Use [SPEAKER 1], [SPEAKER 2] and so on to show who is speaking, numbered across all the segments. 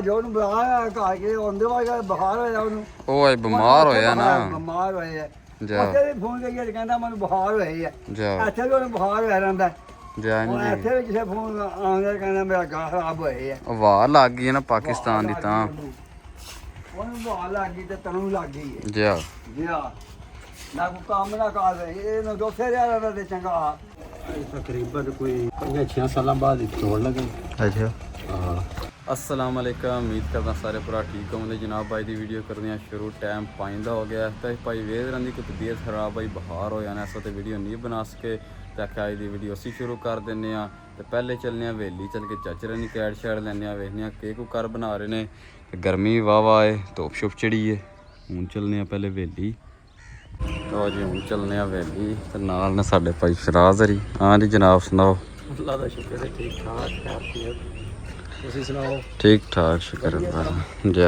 [SPEAKER 1] ਜੋ ਉਹਨੂੰ ਬੁਲਾਇਆ ਘਾ ਕੇ ਆਉਂਦੇ ਵਾ ਬੁਖਾਰ ਹੋਇਆ ਉਹਨੂੰ।
[SPEAKER 2] ਉਹ ਬਿਮਾਰ ਹੋਇਆ ਨਾ।
[SPEAKER 1] ਬਿਮਾਰ ਹੋਏ ਆ।
[SPEAKER 2] ਜਾ
[SPEAKER 1] ਉੱਥੇ ਵੀ ਫੋਨ ਕਰੀਏ ਤੇ ਕਹਿੰਦਾ ਮੈਨੂੰ ਬੁਖਾਰ ਹੋਇਆ
[SPEAKER 2] ਜਾ
[SPEAKER 1] ਇੱਥੇ ਵੀ ਉਹਨੂੰ ਬੁਖਾਰ ਹੋਇਆ ਰਹਿੰਦਾ।
[SPEAKER 2] ਜਾਨ
[SPEAKER 1] ਹੁਣ
[SPEAKER 2] ਜੀ
[SPEAKER 1] ਇੱਥੇ ਵੀ ਕਿਸੇ ਫੋਨ ਆਉਂਦਾ ਕਹਿੰਦਾ ਮੇਰਾ ਗਲਾ ਖਰਾਬ ਹੋਇਆ ਆ।
[SPEAKER 2] ਵਾਹ ਲੱਗ ਗਈ ਨਾ ਪਾਕਿਸਤਾਨ ਦੀ ਤਾਂ।
[SPEAKER 1] ਉਹਨੂੰ ਵਾਹ ਲੱਗ ਗਈ ਤੇ ਤੈਨੂੰ ਲੱਗ ਗਈ ਹੈ।
[SPEAKER 2] ਜਾ
[SPEAKER 1] ਨਾ ਕੋਈ ਕੰਮ ਨਾ ਕਰ ਇਹਨੂੰ ਦੋਸੇ ਰਿਹਾ ਤੇ ਚੰਗਾ।
[SPEAKER 3] ਤਕਰੀਬਨ ਕੋਈ 5-6 ਸਾਲਾਂ ਬਾਅਦ ਇੱਕ ਤੋੜ ਲਗੇ।
[SPEAKER 2] ਅੱਛਾ
[SPEAKER 3] ਹਾਂ।
[SPEAKER 2] अस्सलाम वालेकुम, उम्मीद करदा सारे भरा ठीक होंगे। जनाब भाई की वीडियो करते हैं शुरू। टाइम 5 का हो गया तो भाई वेदर की कोई तबीयत खराब भाई बहार हो जाना, इस वक्त वीडियो नहीं बना सके तो आख्या अज की वीडियो असी शुरू कर दें। तो पहले चलने हवेली चल के चाचे रनी कैट शैट लैने वेखने केक घर बना रहे ने। गर्मी वाह वाह है, धुप छुप चढ़ी है। हूँ चलने पहले हवेली तो जी हूँ चलने हवेली तो नाल ने साडे भाई फराज हरी। हाँ जी जनाब सुनाओ।
[SPEAKER 3] अल्लाह का शुक्र है ठीक ठाक। ਤੁਸੀਂ ਸੁਣਾਓ?
[SPEAKER 2] ठीक ठाक शुक्र अल्लाह। जा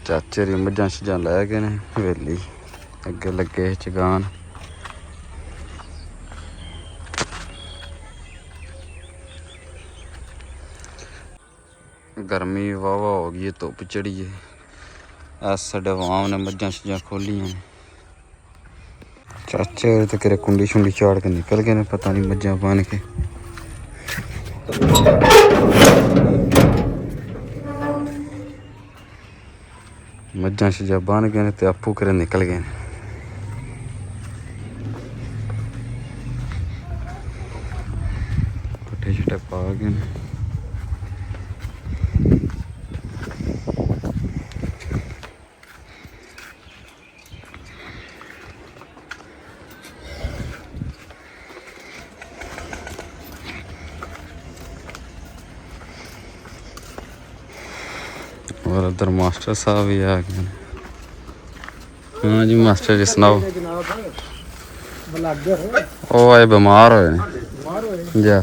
[SPEAKER 2] चाचे दी मझां शझां लै गए ने हवेली, अग्गे लगे चगान। गर्मी वाह वाह हो गई है, धुप चढ़ी है। इस साइड आवाम ने मझां शझां खोलियां ने। चाचे तो किरे कुंडी शुंडी चाड़ के निकल गए ने, पता नहीं मझां बन के। मझां शझां बन गए तो आपू करे निकल गए। पट्ठे शट्ठे पा गए। और उधर मास्टर साहब भी आ गए। हाँ जी मास्टर जी सुनाओ। ओ आए बीमार होए जा।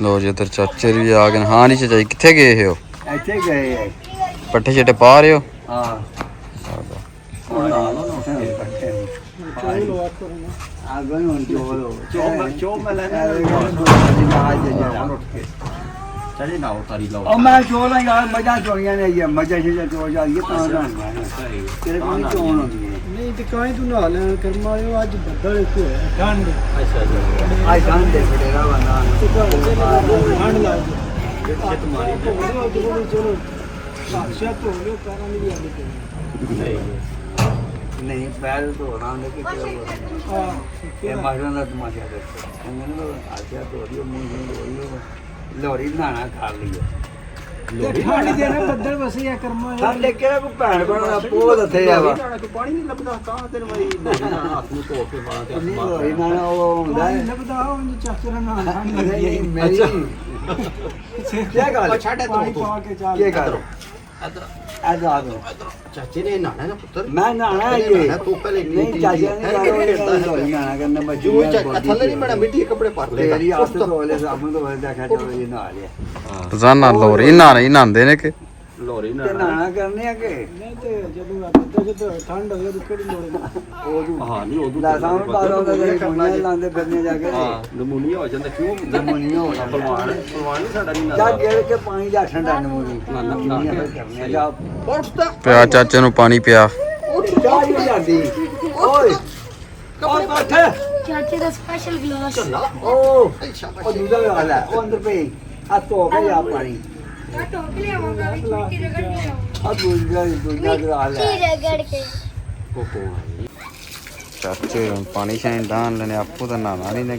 [SPEAKER 2] लो जी उधर चाचे भी आ गए। हाँ जी चाचा जी कितने गए हो?
[SPEAKER 1] ਇੱਥੇ ਗਏ ਆ।
[SPEAKER 2] पट्ठे शट्ठे पा रहे हो?
[SPEAKER 1] ਹਾਂ ਆਗੋਂ ਹੁਣ ਚੋ ਮੈਂ ਲੈਣਾ
[SPEAKER 3] ਚਲੇ ਨਾ ਉਤਾਰੀ ਲਾਓ।
[SPEAKER 1] ਉਹ ਮੈਂ ਚੋਲਾ ਯਾਰ ਮਜ਼ਾ ਚੋਰੀਆਂ ਨੇ ਇਹ ਮਜ਼ਾ ਸ਼ੀਸ਼ਾ ਚੋ ਜਾਈਏ ਤਾਂ ਤੇਰੇ ਕੋਲ ਚੋਣ ਹੁੰਦੀ ਹੈ।
[SPEAKER 3] ਨਹੀਂ ਤੇ ਕਾਹੀ ਤੂੰ ਨਾਲ ਕਰਮਾ ਆਇਓ ਅੱਜ ਬੱਦਲ ਇੱਥੇ ਹੋਇਆ ਠੰਡ। ਅੱਛਾ ਅੱਛਾ
[SPEAKER 1] ਆਈ ਠੰਡ ਦੇ ਬੜੇਰਾ ਬਣਾ
[SPEAKER 3] ਠੰਡ ਲੱਗ ਗਈ ਛੇਤ ਮਾਰੀ ਚਲੋ ਸਾਖਸ਼ਾਤ ਹੋ ਲਿਓ ਕਾਰਾਂ ਨਹੀਂ ਆਉਂਦੀ
[SPEAKER 1] ਨਹੀਂ ਪੈਰ ਧੋਣਾ ਨੇ ਕਿ
[SPEAKER 3] ਹਾਂ
[SPEAKER 1] ਇਹ ਮਾਰਨ ਦਾ ਤਮਾਸ਼ਾ ਦੇਖੋ ਮੈਨੂੰ ਆਖਿਆ ਧੋਰੀਓ ਮੂੰਹ ਧੋਰੀਓ ਲੋਰੀ ਬਣਾਣਾ ਖਾ ਲਈਏ।
[SPEAKER 3] ਠੰਡ ਦੇ ਨਾ ਬੱਦਲ ਵਸੇ ਆ ਕਰਮਾ
[SPEAKER 1] ਸਾਡੇ ਕਿਹੜਾ ਕੋਈ ਭੈਣ ਬਣਦਾ ਪੋਹ ਦੱਥੇ ਆ ਵਾ
[SPEAKER 3] ਪਾਣੀ ਨਹੀਂ ਲੱਭਦਾ ਤਾਂ ਤੇਰੇ ਵਾਰੀ ਹੱਥ ਨੂੰ ਧੋ ਕੇ ਬਾਹਾਂ ਤੇ
[SPEAKER 1] ਲੋਰੀ ਨਾਲ ਉਹ ਹੁੰਦਾ ਹੈ
[SPEAKER 3] ਲੱਭਦਾ ਉਹ ਚਾਚੇ ਦਾ ਨਾਮ
[SPEAKER 1] ਨਹੀਂ ਮੇਰੀ ਕੀ ਗੱਲ
[SPEAKER 3] ਛੱਡ
[SPEAKER 1] ਕੀ ਗੱਲ ਇੱਧਰ ਆ ਦੋ
[SPEAKER 3] ਚਾਚੇ ਨੇ ਨਹਾਣਾ ਨਾ ਪੁੱਤਰ
[SPEAKER 1] ਮੈਂ ਨਹਾਣਾ ਇਹ
[SPEAKER 3] ਤੂੰ ਪਹਿਲੇ
[SPEAKER 1] ਨਹੀਂ ਚਾਚਾ ਨਹੀਂ ਨਹਾਣਾ ਕਰਨਾ ਮੈਂ
[SPEAKER 3] ਜੋ ਥੱਲੇ ਨਹੀਂ ਬੜਾ ਮਿੱਟੀ ਕੱਪੜੇ ਭਰ ਲੈ
[SPEAKER 1] ਤੇਰੀ ਹੱਥ ਧੋ ਲੈ ਸਾਬਣ ਤੋਂ ਵਰਦਾ ਖਾ ਚੋ ਇਹ ਨਹਾ ਲਿਆ
[SPEAKER 2] ਰੋਜ਼ਾਨਾ ਲੋਰੀ ਨਹਾਣੇ ਨਹਾਉਂਦੇ ਨੇ ਕਿ
[SPEAKER 3] ਲੋਰੀ
[SPEAKER 1] ਤੇ ਨਹਾਣਾ ਕਰਨੇ ਆ ਕਿ
[SPEAKER 3] ਨਹੀਂ ਤੇ ਜਦੋਂ ਠੰਡ ਹੋਵੇ ਤਾਂ ਕਿਹੜੀ ਲੋੜ ਹਾਂ ਨਹੀਂ ਉਦੋਂ
[SPEAKER 1] ਲੈ ਸਾਹਮਣੇ ਬਾਹਰ ਆਉਂਦਾ ਤੇ ਕੁੜੀਆਂ ਲਾਉਂਦੇ ਫਿਰਨੇ ਜਾ ਕੇ
[SPEAKER 3] ਨਮੂਨੀਆ ਹੋ ਜਾਂਦਾ ਕਿਉਂ
[SPEAKER 1] ਨਮੂਨੀਆ ਹੋ ਜਾਂਦਾ
[SPEAKER 3] ਪਰਵਾਨ ਨਹੀਂ ਸਾਡਾ ਨਹੀਂ
[SPEAKER 1] ਜਾ ਗੇੜ ਕੇ ਪਾਣੀ ਦਾ ਠੰਡਾ ਨਮੂਨੀ ਕਰਨੇ ਜਾ
[SPEAKER 3] ਉੱਠਦਾ
[SPEAKER 2] ਪਿਆ ਚਾਚੇ ਨੂੰ ਪਾਣੀ ਪਿਆ।
[SPEAKER 1] ਚਾਹ ਨਹੀਂ ਜਾਂਦੀ ਓਏ ਓਏ ਪੱਠ
[SPEAKER 4] ਚਾਚੇ ਦਾ ਸਪੈਸ਼ਲ ਗਲਾਸ
[SPEAKER 1] ਉਹ ਦੂਜਾ ਵਾਲਾ ਹੈ, ਉਹ ਅੰਦਰ ਪਈ ਆ ਧੋ ਕੇ ਆ ਪਾਣੀ
[SPEAKER 4] ਮੈਂ ਟੋਕ ਲਿਆਵਾਂਗਾ ਵਿੱਚ ਮਿੱਟੀ ਰਗੜ ਕੇ ਆਵਾਂਗਾ
[SPEAKER 1] ਆ ਦੂਜਾ ਗਰਾਲ ਹੈ
[SPEAKER 4] ਰਗੜ ਕੇ
[SPEAKER 2] ਚਾਚੇ ਹੁਣ ਪਾਣੀ ਸ਼ਾਇਨ ਡਾਨ ਲੈਣੇ ਆਪੂ ਤਾਂ ਨਹਾਣਾ ਨਹੀਂ ਨੇ।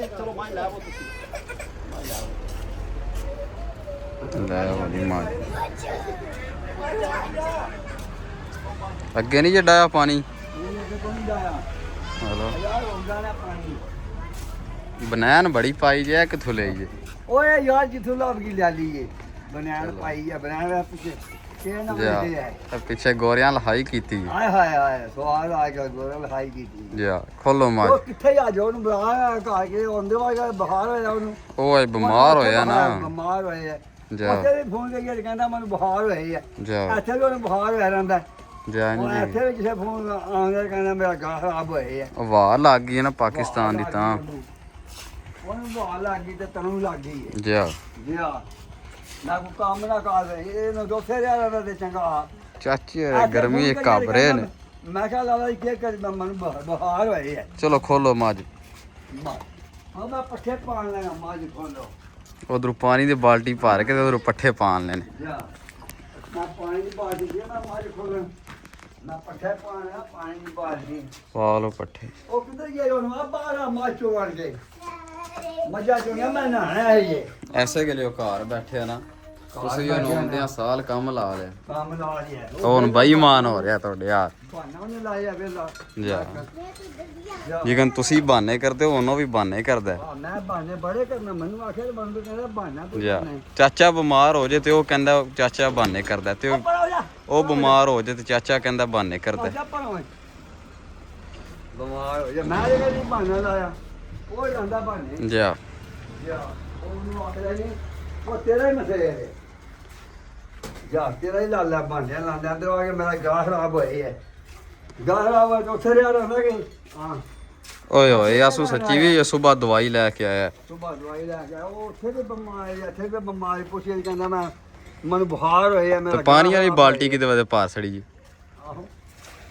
[SPEAKER 3] ਚਲੋ ਮਾਈ ਲੈ ਆਵੋ ਤੁਸੀਂ
[SPEAKER 2] ਲੈ ਬੜੀ ਮਾਂ ਅੱਗੇ ਨਹੀਂ ਜੱਡਾ ਪਾਣੀ ਹਲੋ ਬਨਾਨ ਬੜੀ ਪਾਈ ਜੇ ਕਿੱਥੋਂ ਲਈ ਜੇ
[SPEAKER 1] ਓਏ ਯਾਰ ਜਿੱਥੋਂ ਲੱਭ ਗਈ ਲੈ ਲਈਏ ਬਨਾਨ ਪਾਈ ਆ ਬਨਾਨ ਪਿੱਛੇ ਕਿਹਨਾਂ ਨੂੰ
[SPEAKER 2] ਜਾ
[SPEAKER 1] ਦੇ ਹੈ
[SPEAKER 2] ਤੇ ਪਿੱਛੇ ਗੋਰਿਆਂ ਲਹਾਈ ਕੀਤੀ
[SPEAKER 1] ਆਏ ਹਾਏ ਹਾਏ ਸਵਾਦ ਆ ਗਿਆ ਗੋਰਾ ਲਖਾਈ ਕੀਤੀ
[SPEAKER 2] ਜਾ ਖੋਲੋ ਮਾਂ
[SPEAKER 1] ਉਹ ਕਿੱਥੇ ਆ ਜਾ ਉਹਨੂੰ ਬੁਲਾ ਘਾ ਕੇ ਆਉਂਦੇ ਵਾਗਾ ਬੁਖਾਰ ਹੋਇਆ ਉਹਨੂੰ
[SPEAKER 2] ਉਹ ਅੱਜ ਬਿਮਾਰ ਹੋਇਆ ਨਾ
[SPEAKER 1] ਬਿਮਾਰ ਹੋਇਆ
[SPEAKER 2] ਜਾ
[SPEAKER 1] ਉੱਥੇ ਵੀ ਫੋਨ ਕਰੀਏ ਕਹਿੰਦਾ ਮੈਨੂੰ ਬੁਖਾਰ ਹੋਇਆ
[SPEAKER 2] ਜਾ
[SPEAKER 1] ਇੱਥੇ ਵੀ ਉਹਨੂੰ ਬੁਖਾਰ ਹੋਇਆ ਰਹਿੰਦਾ
[SPEAKER 2] ਜਾ
[SPEAKER 1] ਉਹ
[SPEAKER 2] ਨਹੀਂ
[SPEAKER 1] ਇੱਥੇ ਵੀ ਕਿਸੇ ਫੋਨ ਆਉਂਦਾ ਕਹਿੰਦਾ ਮੇਰਾ ਗਾਹ ਖਰਾਬ ਹੋਇਆ
[SPEAKER 2] ਉਹ ਵਾਹ ਲੱਗ ਗਈ ਨਾ ਪਾਕਿਸਤਾਨ ਦੀ ਤਾਂ
[SPEAKER 1] ਉਹਨੂੰ ਵਾਹ ਲੱਗ ਗਈ ਤੇ ਤੈਨੂੰ ਲੱਗ ਗਈ ਹੈ
[SPEAKER 2] ਜਾ
[SPEAKER 1] ਜੀ ਆ ਨਾ ਕੋ ਕੰਮ ਨਾ ਕਰ ਇਹਨੂੰ ਦੋਸੇ ਰਿਹਾ ਤੇ ਚੰਗਾ
[SPEAKER 2] ਚਾਚੀ ਗਰਮੀ ਇੱਕ ਕਾਬਰੇ ਨੇ
[SPEAKER 1] ਮੈਂ ਕਿਹਾ ਲਾਲਾ ਜੀ ਕੀ ਕਰ ਮੈਨੂੰ ਬੁਖਾਰ ਹੋਇਆ ਹੈ
[SPEAKER 2] ਚਲੋ ਖੋਲੋ ਮਾਜ
[SPEAKER 1] ਹਾਂ ਮੈਂ ਪੱਠੇ ਪਾਣ ਲੈਣਾ ਮਾਜ ਖੋਲੋ
[SPEAKER 2] ਉਧਰੋਂ ਪਾਣੀ ਦੀ ਬਾਲਟੀ ਭਰ ਕੇ ਤੇ ਉਧਰੋਂ ਪੱਠੇ ਪਾਣ ਲੈਣੇ
[SPEAKER 1] ਜਾ ਮੈਂ ਪਾਣੀ ਦੀ ਬਾਲਟੀ ਦੇ ਮੈਂ ਮਾਜ ਖੋਲਣ ਮੈਂ ਪੱਠੇ ਪਾਣਾ ਪਾਣੀ ਦੀ ਬਾਲਟੀ
[SPEAKER 2] ਪਾ ਲਓ ਪੱਠੇ
[SPEAKER 1] ਉਹ ਕਿੱਧਰ ਗਏ ਉਹਨੂੰ ਆ ਬਾਹਰ ਮਾਚੋ ਵੜ ਕੇ ਮਜ਼ਾ ਚੋਂ ਮੈਂ ਨਹਾਣਾ ਹੈ ਇਹ
[SPEAKER 2] ਐਸੇ ਕੇ ਲਿਓ ਘਰ ਬੈਠੇ ਆ ਨਾ ਤੁਸੀਂ ਉਹਨੂੰ ਆਉਂਦਿਆਂ ਸਾਲ ਕੰਮ ਲਾ ਲਿਆ
[SPEAKER 1] ਕੰਮ ਲਾ ਲਿਆ
[SPEAKER 2] ਉਹ ਹੁਣ ਬੇਈਮਾਨ ਹੋ ਰਿਹਾ ਤੁਹਾਡੇ ਯਾਰ
[SPEAKER 1] ਭਾਨਾ ਉਹਨੇ ਲਾਇਆ ਵੇਲਾ
[SPEAKER 2] ਜਾ ਜਿਕਨ ਤੁਸੀਂ ਬਹਾਨੇ ਕਰਦੇ ਹੋ ਉਹਨੂੰ ਵੀ ਬਹਾਨੇ ਕਰਦਾ
[SPEAKER 1] ਹਾਂ ਮੈਂ ਬਹਾਨੇ ਬੜੇ ਕਰਨਾ ਮੈਨੂੰ ਆਖਿਆ ਬੰਦ ਕਹਿੰਦਾ ਬਹਾਨਾ ਤੂੰ
[SPEAKER 2] ਜਾ ਚਾਚਾ ਬਿਮਾਰ ਹੋ ਜੇ ਤੇ ਉਹ ਕਹਿੰਦਾ ਚਾਚਾ ਬਹਾਨੇ ਕਰਦਾ ਤੇ ਉਹ ਬਿਮਾਰ ਹੋ ਜੇ ਤੇ ਚਾਚਾ ਕਹਿੰਦਾ ਬਹਾਨੇ ਕਰਦਾ
[SPEAKER 1] ਬਿਮਾਰ ਹੋ ਜਾ ਮੈਂ ਇਹ ਨਹੀਂ ਬਹਾਨਾ ਲਾਇਆ ਉਹ ਜਾਂਦਾ ਬਹਾਨੇ
[SPEAKER 2] ਜਾ
[SPEAKER 1] ਜਾ ਉਹਨੂੰ ਆਖਿਆ ਨਹੀਂ ਉਹ ਤੇਰਾ ਹੀ ਮਸਲੇ ਹੈ ਜਾ ਤੇਰਾ ਹੀ ਲਾਲਾ ਬਹਾਨੇ ਲਾਉਂਦਾ ਅੰਦਰ ਆ ਕੇ ਮੇਰਾ ਗਾਹ ਖਰਾਬ ਹੋਇਆ ਹੈ ਗਾਹ ਖਰਾਬ ਹੋਇਆ ਤਾਂ ਉੱਥੇ ਰਿਹਾ ਰਹਿੰਦਾ ਕਿ ਹਾਂ
[SPEAKER 2] ਓਏ ਓਏ ਆਸੂ ਸੱਚੀ ਵੀ ਸਵੇਰ ਦਵਾਈ ਲੈ ਕੇ ਆਇਆ
[SPEAKER 1] ਸੁਬਾਹ ਦਵਾਈ ਲੈ ਕੇ ਆਇਆ, ਉਹ ਉੱਥੇ ਵੀ ਬਿਮਾਰ ਹੈ ਇੱਥੇ ਵੀ ਬਿਮਾਰ ਪੁੱਛਿਆ ਕਹਿੰਦਾ ਮੈਂ ਮੈਨੂੰ ਬੁਖਾਰ ਹੋਇਆ ਮੇਰਾ
[SPEAKER 2] ਤੇ ਪਾਣੀ ਵਾਲੀ ਬਾਲਟੀ ਕਿਤੇ ਵਦੇ ਪਾਰ ਸੜੀ ਜੀ
[SPEAKER 1] ਆਹੋ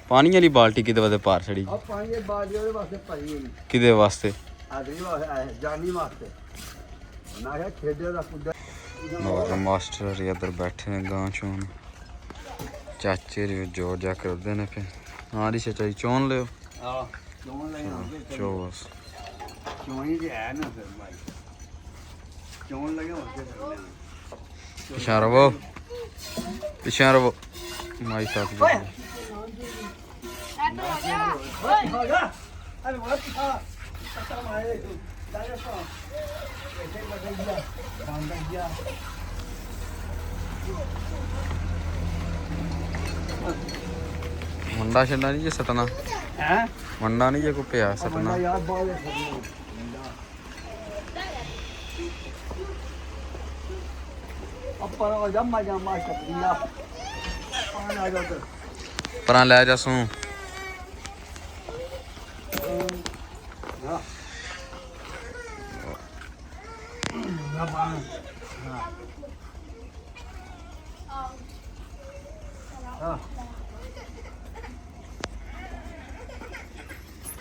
[SPEAKER 2] ਪਾਣੀ ਵਾਲੀ ਬਾਲਟੀ ਕਿਤੇ ਵਦੇ ਪਾਰ ਸੜੀ
[SPEAKER 1] ਆ ਪਾਣੀ ਦੀ ਬਾਲਟੀ ਉਹਦੇ ਵਾਸਤੇ ਭਰੀ ਹੋਈ
[SPEAKER 2] ਕਿਦੇ ਵਾਸਤੇ
[SPEAKER 1] ਆਦਮੀ ਵਾਸਤੇ ਜਾਨੀ ਵਾਸਤੇ ਮੈਂ ਕਿਹਾ ਖੇਡੇ ਦਾ ਕੁੱਦਾ
[SPEAKER 2] ਹੋਰ ਮਾਸਟਰ ਇੱਧਰ ਬੈਠੇ ਨੇ ਗਾਂ ਚੋਂ ਚਾਚੇ ਰੀ ਜੋਰ ਜਾ ਕਰਦੇ ਨੇ ਫੇ ਹਾਂ ਦੀ ਚਾਚੀ ਚੋਣ ਲਿਓ
[SPEAKER 1] ਆ ਚੋਣ ਲੈ ਆਉਂਦੇ
[SPEAKER 2] ਚੋਸ
[SPEAKER 1] ਚੋਣੀ ਤੇ ਹੈ ਨਾ ਫਿਰ ਭਾਈ ਚੋਣ ਲਗੇ ਹੁੰਦੇ ਫਿਰ
[SPEAKER 2] ਪਿਛਾਂ ਰਵੋ ਪਿਛਾਂ ਰਵੋ ਮਾਈ ਸਾਥ
[SPEAKER 1] ਓਏ ਹੋ ਜਾ ਅਰੇ ਵਾਹ ਪਤਾ ਮਾਰੇ ਦਾਰੇ ਪਾ ਇਹ ਲੱਗ ਗਿਆ ਬੰਦ ਗਿਆ
[SPEAKER 2] ਮੁੰਡਾ ਛੱਡਾ ਨਹੀਂ ਜੇ ਸਟਣਾ
[SPEAKER 1] ਹੈ
[SPEAKER 2] ਮੁੰਡਾ ਨਹੀਂ ਜੇ ਕੋ ਪਿਆ ਸਟਣਾ
[SPEAKER 1] ਯਾਰ ਬਾਲੇ ਖੜਨਾ ਆਪਾਂ ਉਹ ਜੰਮਾ ਜੰਮਾ ਚੱਪੀਆ ਪਾਣਾ ਜਾ ਤੇ
[SPEAKER 2] ਪਰਾਂ ਲੈ ਜਾ ਸੂ
[SPEAKER 1] ਹਾਂ ਨਾ ਪਾਣ ਹਾਂ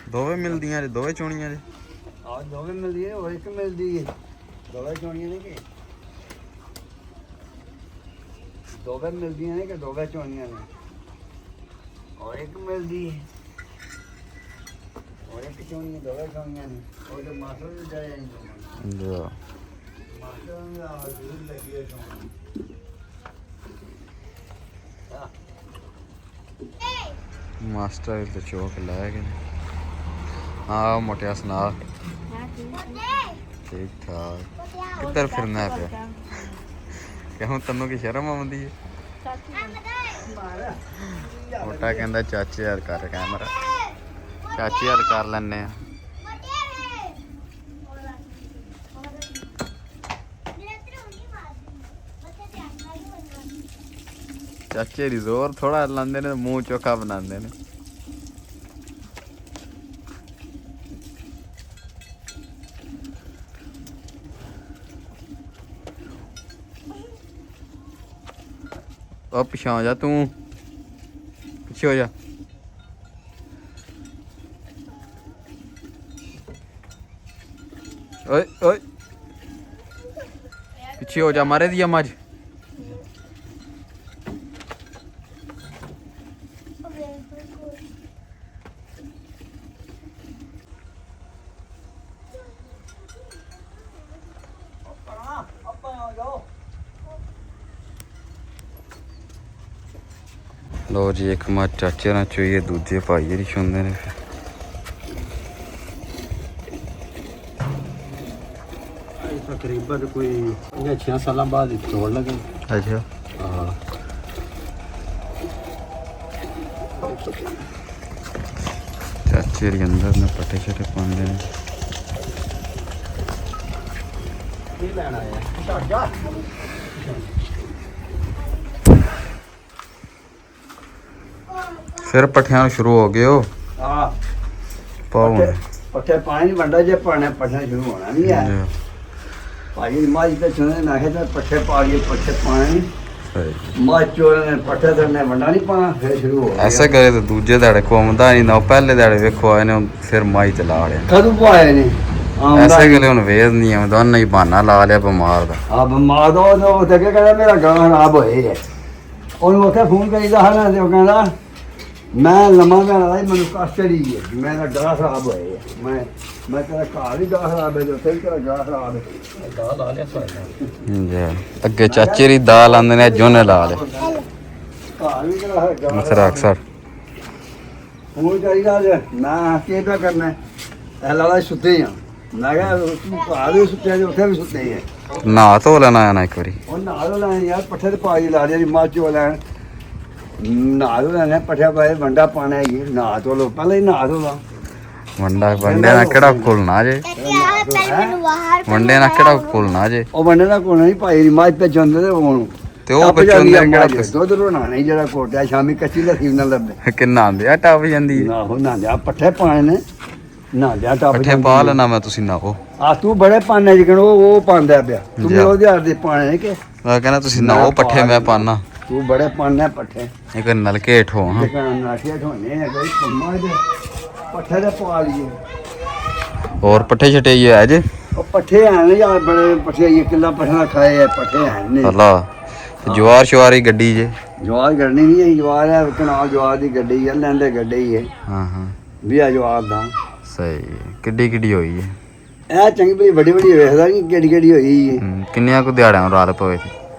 [SPEAKER 2] ਦੋਵੇਂ ਮਿਲਦੀਆਂ ਜੇ ਦੋਵੇਂ ਚੋਣੀਆਂ ਜੇ
[SPEAKER 1] ਆ ਦੋਵੇਂ ਮਿਲਦੀ ਹੈ ਉਹ ਇੱਕ ਮਿਲਦੀ ਹੈ ਦੋਵੇਂ ਚੋਣੀਆਂ ਨੇ ਕਿ ਦੋਵੇਂ ਮਿਲਦੀਆਂ ਨੇ ਕਿ ਦੋਵੇਂ ਚੋਣੀਆਂ ਨੇ और एक मिलती है और एक चोनी दवा चोनियां ने और जो मास्टर ने जाए
[SPEAKER 2] ਜਾ
[SPEAKER 1] मास्टर ने दूर लगी है चोनी
[SPEAKER 2] ਮਾਸਟਰ ਤੇ ਚੋਕ ਲੈ ਗਏ ਹਾਂ ਮੋਟਿਆ ਸੁਣਾ ਠੀਕ ਠਾਕ ਕਿੱਧਰ ਫਿਰਨਾ ਪਿਆ ਕਿਉਂ ਤੈਨੂੰ ਕੀ ਸ਼ਰਮ ਆਉਂਦੀ ਹੈ ਮੋਟਾ ਕਹਿੰਦਾ ਚਾਚੇ ਯਾਰ ਕਰ ਕੈਮਰਾ ਚਾਚੇ ਯਾਰ ਕਰ ਲੈਨੇ ਆ ਚਾਚੇ ਦੀ ਜ਼ੋਰ ਥੋੜਾ ਲਾਉਂਦੇ ਨੇ ਮੂੰਹ ਚੋਖਾ ਬਣਾਉਂਦੇ ਨੇ ਉਹ ਪਿਛਾਂ ਹੋ ਜਾ ਤੂੰ ਪਿੱਛੇ ਹੋ ਜਾ ਓਏ ਓਏ ਪਿੱਛੇ ਹੋ ਜਾ ਮਾਰੇ ਦੀ ਮੱਝ ਲੋ ਜੀ ਇੱਕ ਮੱਝ ਚਾਚੇ ਨਾਲ ਚੋਈਏ, ਦੂਜੇ ਭਾਈ ਜਿਹੜੀ ਚੁੰਦੇ ਨੇ।
[SPEAKER 3] ਤਕਰੀਬਨ ਕੋਈ 6 ਸਾਲਾਂ ਬਾਅਦ ਤੋੜ ਲਗੇ।
[SPEAKER 2] ਅੱਛਾ
[SPEAKER 3] ਹਾਂ
[SPEAKER 2] ਚਾਚੇ ਦੇ ਅੰਦਰ ਨੇ ਪੱਠੇ ਛੱਟੇ ਪਾਉਂਦੇ ਨੇ।
[SPEAKER 3] ਕੀ ਲੈਣਾ ਹੈ?
[SPEAKER 2] ਫਿਰ ਪੱਠਿਆਂ ਨੂੰ ਸ਼ੁਰੂ ਹੋ ਗਏ ਹੋ
[SPEAKER 1] ਹਾਂ
[SPEAKER 2] ਪਾਉ
[SPEAKER 1] ਪੱਠੇ ਪਾਣੀ ਨਹੀਂ ਵੰਡਾ ਜੇ ਪਾਣੇ ਪੱਠੇ ਸ਼ੁਰੂ ਹੋਣਾ ਨਹੀਂ ਹੈ ਭਾਈ ਮਾਝ ਤੇ ਚੁਣੇ ਨਾ ਹੈ ਤਾਂ ਪੱਠੇ ਪਾ ਲਈਏ ਪੱਠੇ ਪਾਣੀ ਮਾਝ ਚੋਰ ਨੇ ਪੱਠੇ ਤੇ ਨੇ ਵੰਡਾ ਨਹੀਂ ਪਾਣਾ ਫਿਰ ਸ਼ੁਰੂ ਹੋ ਗਿਆ
[SPEAKER 2] ਐਸੇ ਕਰੇ ਤਾਂ ਦੂਜੇ ਦਾੜੇ ਘੁੰਮਦਾ ਨਹੀਂ ਨਾ, ਪਹਿਲੇ ਦਾੜੇ ਵੇਖੋ ਆਏ ਨੇ ਫਿਰ ਮਾਈ ਚਲਾ ਲਿਆ।
[SPEAKER 1] ਕਦੋਂ ਪਾਏ ਨੇ
[SPEAKER 2] ਐਸੇ ਗਲੇ ਹੁਣ ਵੇਦ ਨਹੀਂ ਆਉਂਦਾ, ਉਹਨੇ ਹੀ ਬਹਾਨਾ ਲਾ ਲਿਆ ਬਿਮਾਰ ਦਾ।
[SPEAKER 1] ਆ ਬਿਮਾਰ ਦਾ ਉਹ ਤੇ ਕਹਿੰਦਾ ਮੇਰਾ ਗਲਾ ਖਰਾਬ ਹੋਏ ਹੈ। ਉਹਨੂੰ ਉੱਥੇ ਫੋਨ ਕਰੀਦਾ ਹਾਂ ਤੇ ਉਹ ਕਹਿੰਦਾ ਮੈਂ ਲੰਮਾ ਮੈਂ ਆਇਆ ਮੈਨੂੰ ਕਸ਼ਟ ਚੜੀ ਹੈ, ਮੇਰਾ ਗਲਾ ਖਰਾਬ ਹੋਏ ਹੈ। ਮੈਂ ਤੇਰਾ ਘਰ ਹੀ ਗਲਾ ਖਰਾਬ ਹੈ ਤੇ ਉੱਥੇ ਵੀ ਤੇਰਾ ਗਲਾ ਖਰਾਬ ਹੈ। ਗਲਾ ਲਾ ਲਿਆ
[SPEAKER 2] ਜੀ ਅੱਗੇ ਚਾਚੇ ਦੀ ਦਾਲ ਆਂਦੇ ਨੇ, ਜੋਨੇ ਲਾ ਲਿਆ
[SPEAKER 1] ਘਰ ਵੀ ਗਲਾ
[SPEAKER 2] ਮਸਰਾ ਅਕਸਰ।
[SPEAKER 1] ਫੋਨ ਕਰੀਦਾ ਨਾ ਕੀ ਪਿਆ ਕਰਨਾ ਇਹ ਲਾਲਾ ਸੁੱਤੇ ਆ। ਮੈਂ ਕਿਹਾ ਤੂੰ ਘਰ ਵੀ ਸੁੱਤੇ ਤੇ ਉੱਥੇ ਵੀ ਸੁੱਤੇ ਹੈ।
[SPEAKER 2] ਨਹਾ ਧੋ ਲੈਣਾ ਆ ਨਾ ਇੱਕ ਵਾਰੀ।
[SPEAKER 1] ਉਹ ਨਾਲ ਲੈਣ ਯਾਰ ਪੱਠੇ ਤੇ ਪਾ ਕੇ ਲਾ ਲਿਆ ਜੀ ਮੱਝ ਚੋ ਲੈਣ ਨਾਲ ਲੈਣੇ ਪੱਠੇ ਪਾਏ ਵੰਡਾ ਪਾਣਾ ਹੈ ਨਾ ਧੋ ਲੋ ਪਹਿਲਾਂ ਹੀ ਨਾ ਧੋ ਲਾ
[SPEAKER 2] ਵੰਡੇ ਨਾਲ ਕਿਹੜਾ ਖੁੱਲਣਾ ਜੇ, ਵੰਡੇ ਨਾਲ ਕਿਹੜਾ ਖੁੱਲਣਾ ਜੇ।
[SPEAKER 1] ਉਹ ਵੰਡੇ ਦਾ ਕੋਣਾ ਨਹੀਂ ਪਾਈ ਮੱਝ ਤੇ ਚੰਦੇ ਤੇ ਹੁਣ
[SPEAKER 2] ਤੇ ਉਹ ਬੱਚੋਂ ਦੇ ਕਿਹੜਾ
[SPEAKER 1] ਦੁੱਧ ਰੋਣਾ ਨਹੀਂ ਜਿਹੜਾ ਕੋਟਿਆ ਸ਼ਾਮੀ ਕੱਚੀ ਲੱਸੀ ਨਾਲ ਲੱਭੇ
[SPEAKER 2] ਕਿੰਨਾ ਆਂਦੇ ਆ ਟੱਪ ਜਾਂਦੀ ਹੈ।
[SPEAKER 1] ਨਾ ਹੋ ਨਾ ਲਿਆ ਪੱਠੇ ਪਾਣੇ ਨੇ ਨਾ ਲਿਆ ਟੱਪ
[SPEAKER 2] ਪੱਠੇ ਪਾ ਲੈਣਾ ਮੈਂ, ਤੁਸੀਂ ਨਹਾਓ।
[SPEAKER 1] ਆ ਤੂੰ ਬੜੇ ਪਾਣੇ ਜਿਕਣ ਉਹ ਪਾਉਂਦਾ ਪਿਆ ਤੂੰ ਉਹਦੇ ਹੱਥ ਦੇ ਪਾਣੇ ਕਿ
[SPEAKER 2] ਮੈਂ ਕਹਿੰਦਾ ਤੁਸੀਂ ਨਹਾਓ, ਪੱਠੇ ਮੈਂ ਪਾਣਾ।
[SPEAKER 1] ਤੂੰ ਬੜੇ ਪਾਣੇ ਪੱਠੇ
[SPEAKER 2] ਇੱਕ ਨਲਕੇ ਹੇਠੋਂ ਹਾਂ।
[SPEAKER 1] ਜਿਕਣ ਨਾਠੀਆਂ ਢੋਣੇ ਕੋਈ ਕੰਮਾਂ ਦੇ ਪੱਠੇ ਦੇ ਪਾ ਲਈਏ।
[SPEAKER 2] ਹੋਰ ਪੱਠੇ ਛਟੇ ਹੀ ਹੈ ਜੇ
[SPEAKER 1] ਉਹ ਪੱਠੇ ਆਣ ਯਾਰ ਬੜੇ ਪੱਠੇ ਇਹ ਕਿੱਲਾ ਪੱਠਾ ਖਾਏ ਆ ਪੱਠੇ ਆਣ ਨੇ
[SPEAKER 2] ਅੱਲਾ ਜਵਾਰ ਸ਼ਵਾਰੀ ਗੱਡੀ ਜੇ।
[SPEAKER 1] ਜਵਾਰ ਗੱਡੀ ਨਹੀਂ ਹੈ ਜਵਾਰ ਹੈ ਕਨਾਲ ਜਵਾਰ ਦੀ ਗੱਡੀ ਹੈ ਲੈਂਦੇ ਗੱਡੀ ਹੈ।
[SPEAKER 2] ਹਾਂ ਹਾਂ
[SPEAKER 1] ਵੀ ਆ ਜਵਾਰ ਦਾ
[SPEAKER 2] ਸਹੀ ਹੈ। ਕਿੱਡੀ ਕਿੱਡੀ ਹੋਈ ਹੈ
[SPEAKER 1] ਇਹ ਚੰਗੀ ਬੜੀ ਵੱਡੀ ਵੱਡੀ ਵੇਖਦਾ ਨਹੀਂ ਕਿਹੜੀ ਕਿਹੜੀ ਹੋਈ ਹੈ।
[SPEAKER 2] ਕਿੰਨੀਆਂ ਕੁ ਦਿਹਾੜਿਆਂ ਨੂੰ ਰਾਤ ਪਵੇ?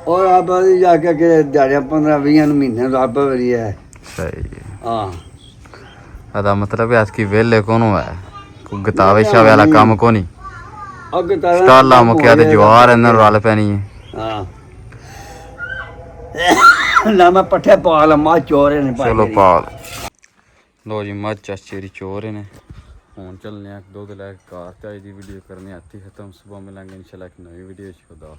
[SPEAKER 1] ਔਰ ਆਪਾਂ ਦੀ ਜਾ ਕੇ ਕਿ ਦਿਹਾੜੀਆਂ 15-20 ਨੂੰ ਮਹੀਨੇ ਨੂੰ ਰੱਬ ਵਰੀ ਹੈ।
[SPEAKER 2] ਸਹੀ ਹੈ।
[SPEAKER 1] ਹਾਂ
[SPEAKER 2] ਇਹਦਾ ਮਤਲਬ ਹੈ ਕਿ ਵੇਲੇ ਕੋਨੂੰ ਹੈ, ਕੋਈ ਗਤਾਵੇ ਸ਼ਾਵੇ ਵਾਲਾ ਕੰਮ ਕੋ ਨਹੀਂ।
[SPEAKER 1] ਅੱਗ ਤਾਂ
[SPEAKER 2] ਸਟਾਲਾ ਮੁੱਕਿਆ ਤੇ ਜਵਾਰ ਇਹਨਾਂ ਨੂੰ ਰਲ ਪੈਣੀ ਹੈ।
[SPEAKER 1] ਹਾਂ ਨਾ ਮੈਂ ਪੱਠੇ ਪਾ ਲਵਾਂ ਚੋਰੇ ਨੇ ਪਾਈ
[SPEAKER 2] ਚਲੋ ਪਾਲ ਲੋ ਜੀ ਮੱਝ ਚਾਚੇ ਦੀ ਚੋਰ ਨੇ। ਹੁਣ ਚੱਲਨੇ ਆ ਦੁੱਧ ਲੈ ਕੇ ਘਰ ਤੇ ਅੱਜ ਦੀ ਵੀਡੀਓ ਕਰਨੀ ਆਤੀ ਖਤਮ। ਸੁਬਹ ਮਿਲਾਂਗੇ ਇਨਸ਼ਾਅੱਲਾ ਇੱਕ ਨਵੀਂ ਵੀਡੀਓ ਚ। ਖੁਦਾ